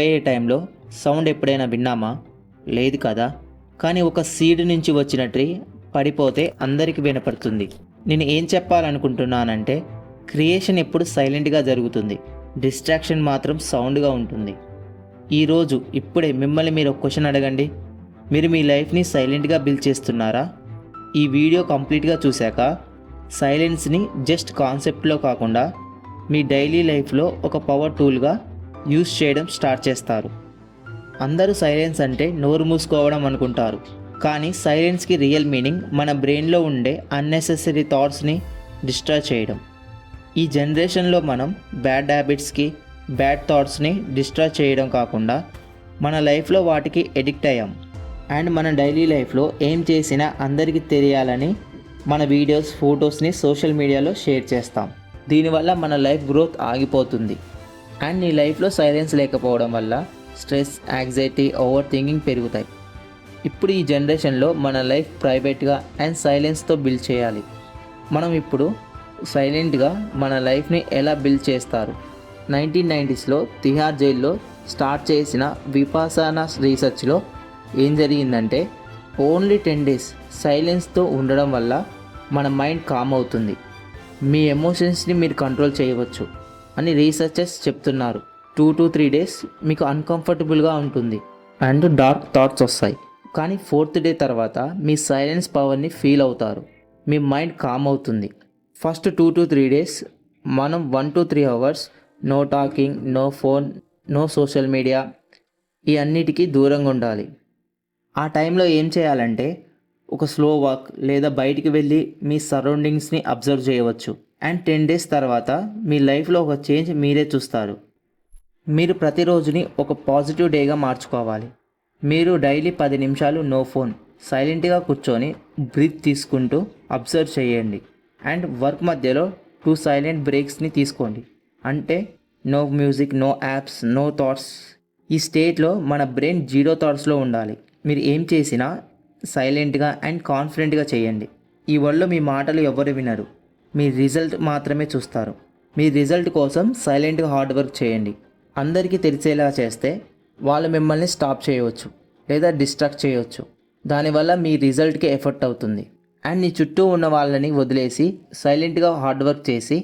పోయే టైంలో సౌండ్ ఎప్పుడైనా విన్నామా? లేదు కదా. కానీ ఒక సీడ్ నుంచి వచ్చిన ట్రీ పడిపోతే అందరికీ వినపడుతుంది. నేను ఏం చెప్పాలనుకుంటున్నానంటే, క్రియేషన్ ఎప్పుడు సైలెంట్గా జరుగుతుంది, డిస్ట్రాక్షన్ మాత్రం సౌండ్గా ఉంటుంది. ఈరోజు ఇప్పుడే మిమ్మల్ని మీరు ఒక క్వశ్చన్ అడగండి. మీరు మీ లైఫ్ని సైలెంట్గా బిల్డ్ చేస్తున్నారా? ఈ వీడియో కంప్లీట్గా చూశాక సైలెన్స్ని జస్ట్ కాన్సెప్ట్లో కాకుండా మీ డైలీ లైఫ్లో ఒక పవర్ టూల్గా యూస్ చేయడం స్టార్ట్ చేస్తారు. అందరూ సైలెన్స్ అంటే నోరు మూసుకోవడం అనుకుంటారు, కానీ సైలెన్స్కి రియల్ మీనింగ్ మన బ్రెయిన్లో ఉండే అన్నెసెసరీ థాట్స్ని డిస్ట్రాయ్ చేయడం. ఈ జనరేషన్లో మనం బ్యాడ్ హ్యాబిట్స్కి, బ్యాడ్ థాట్స్ని డిస్ట్రాయ్ చేయడం కాకుండా మన లైఫ్లో వాటికి ఎడిక్ట్ అయ్యాం. అండ్ మన డైలీ లైఫ్లో ఏం చేసినా అందరికీ తెలియాలని మన వీడియోస్, ఫొటోస్ని సోషల్ మీడియాలో షేర్ చేస్తాం. దీనివల్ల మన లైఫ్ గ్రోత్ ఆగిపోతుంది. అండ్ నీ లైఫ్లో సైలెన్స్ లేకపోవడం వల్ల స్ట్రెస్, యాంగ్జైటీ, ఓవర్ థింకింగ్ పెరుగుతాయి. ఇప్పుడు ఈ జనరేషన్లో మన లైఫ్ ప్రైవేట్గా అండ్ సైలెన్స్తో బిల్డ్ చేయాలి. మనం ఇప్పుడు సైలెంట్గా మన లైఫ్ని ఎలా బిల్డ్ చేస్తారు? 1990స్లో తిహార్ జైల్లో స్టార్ట్ చేసిన విపాసనా రీసెర్చ్లో ఏం జరిగిందంటే, ఓన్లీ 10 days సైలెన్స్తో ఉండడం వల్ల మన మైండ్ కామ్ అవుతుంది, మీ ఎమోషన్స్ని మీరు కంట్రోల్ చేయవచ్చు అని రీసెర్చర్స్ చెప్తున్నారు. 2 to 3 days మీకు అన్కంఫర్టబుల్గా ఉంటుంది అండ్ డార్క్ థాట్స్ వస్తాయి. కానీ 4th day తర్వాత మీ సైలెన్స్ పవర్ని ఫీల్ అవుతారు, మీ మైండ్ కామ్ అవుతుంది. ఫస్ట్ 2 to 3 days మనం 1 to 3 hours no talking, no phone, no social media, ఈ అన్నిటికీ దూరంగా ఉండాలి. ఆ టైంలో ఏం చేయాలంటే, ఒక స్లో వాక్ లేదా బయటికి వెళ్ళి మీ సరౌండింగ్స్ని అబ్జర్వ్ చేయవచ్చు. అండ్ 10 days తర్వాత మీ లైఫ్లో ఒక చేంజ్ మీరే చూస్తారు. మీరు ప్రతిరోజుని ఒక పాజిటివ్ డేగా మార్చుకోవాలి. మీరు డైలీ 10 నిమిషాలు నో ఫోన్, సైలెంట్గా కూర్చొని బ్రీత్ తీసుకుంటూ అబ్జర్వ్ చేయండి. అండ్ వర్క్ మధ్యలో 2 సైలెంట్ బ్రేక్స్ని తీసుకోండి. అంటే no music, no apps, no thoughts. ఈ స్టేట్లో మన బ్రెయిన్ 0 థాట్స్లో ఉండాలి. మీరు ఏం చేసినా సైలెంట్గా అండ్ కాన్ఫిడెంట్గా చేయండి. ఈ వరల్డ్లో మీ మాటలు ఎవరు వినరు, మీ రిజల్ట్ మాత్రమే చూస్తారు. మీ రిజల్ట్ కోసం సైలెంట్గా హార్డ్ వర్క్ చేయండి. అందరికీ తెలిసేలా చేస్తే వాళ్ళు మిమ్మల్ని స్టాప్ చేయవచ్చు లేదా డిస్ట్రాక్ట్ చేయవచ్చు. దానివల్ల మీ రిజల్ట్కి ఎఫెక్ట్ అవుతుంది. అండ్ నీ చుట్టూ ఉన్న వాళ్ళని వదిలేసి సైలెంట్గా హార్డ్ వర్క్ చేసి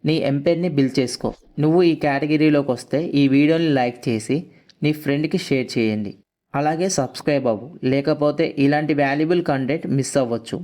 నీ ఎంపైర్ని బిల్డ్ చేసుకో. నువ్వు ఈ కేటగిరీలోకి వస్తే ఈ వీడియోని లైక్ చేసి నీ ఫ్రెండ్కి షేర్ చేయండి. అలాగే సబ్స్క్రైబ్ అవ్వు, లేకపోతే ఇలాంటి వాల్యుబుల్ కంటెంట్ మిస్ అవ్వచ్చు.